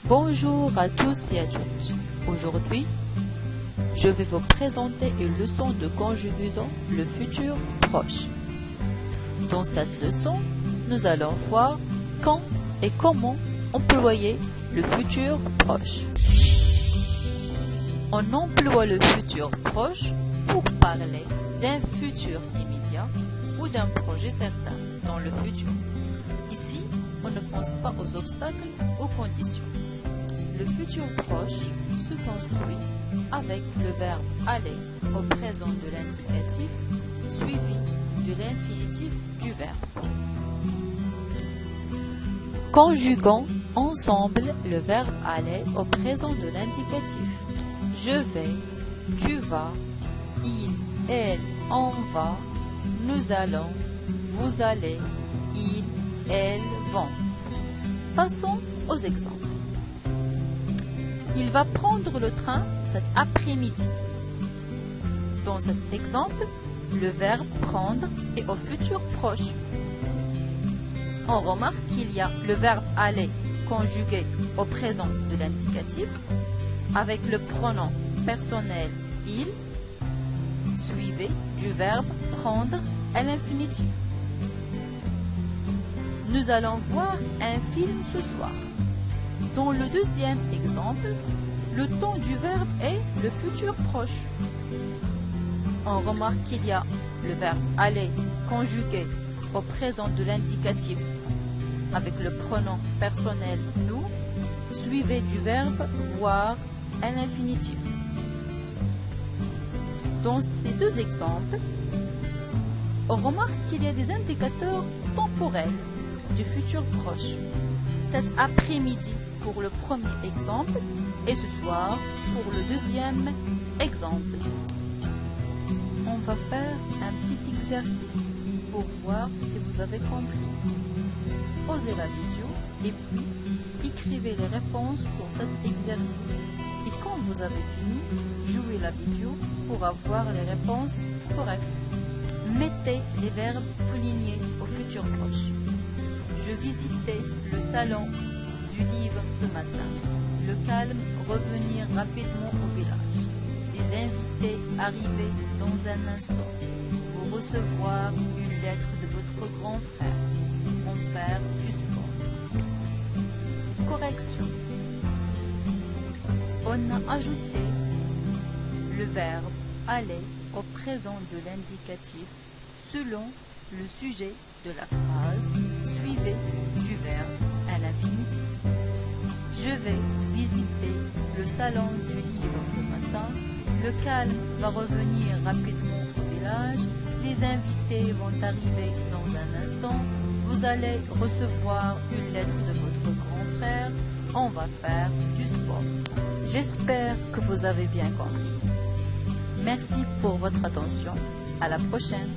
Bonjour à tous et à toutes. Aujourd'hui, je vais vous présenter une leçon de conjugaison le futur proche. Dans cette leçon, nous allons voir quand et comment employer le futur proche. On emploie le futur proche pour parler d'un futur immédiat ou d'un projet certain dans le futur. Ici, on ne pense pas aux obstacles, aux conditions. Le futur proche se construit avec le verbe aller au présent de l'indicatif suivi de l'infinitif du verbe. Conjuguons ensemble le verbe aller au présent de l'indicatif. Je vais, tu vas, il, elle, on va, nous allons, vous allez, ils, elles vont. Passons aux exemples. Il va prendre le train cet après-midi. Dans cet exemple, le verbe prendre est au futur proche. On remarque qu'il y a le verbe aller conjugué au présent de l'indicatif avec le pronom personnel il suivi du verbe prendre à l'infinitif. Nous allons voir un film ce soir. Dans le deuxième exemple, le temps du verbe est le futur proche. On remarque qu'il y a le verbe aller conjugué au présent de l'indicatif avec le pronom personnel nous, suivi du verbe voir à l'infinitif. Dans ces deux exemples, on remarque qu'il y a des indicateurs temporels du futur proche. Cet après-midi pour le premier exemple et ce soir pour le deuxième exemple. On va faire un petit exercice pour voir si vous avez compris. Posez la vidéo et puis écrivez les réponses pour cet exercice. Et quand vous avez fini, jouez la vidéo pour avoir les réponses correctes. Mettez les verbes soulignés au futur proche. Je visitais le salon du livre ce matin. Le calme, revenir rapidement au village. Les invités arriver dans un instant. Vous recevoir une lettre de votre grand frère. En faire du sport. Correction. On a ajouté le verbe aller au présent de l'indicatif selon le sujet de la phrase suivi du verbe à l'infinitif. Je vais visiter le salon du livre ce matin. Le calme va revenir rapidement au village. Les invités vont arriver dans un instant. Vous allez recevoir une lettre de votre grand frère. On va faire du sport. J'espère que vous avez bien compris. Merci pour votre attention. À la prochaine.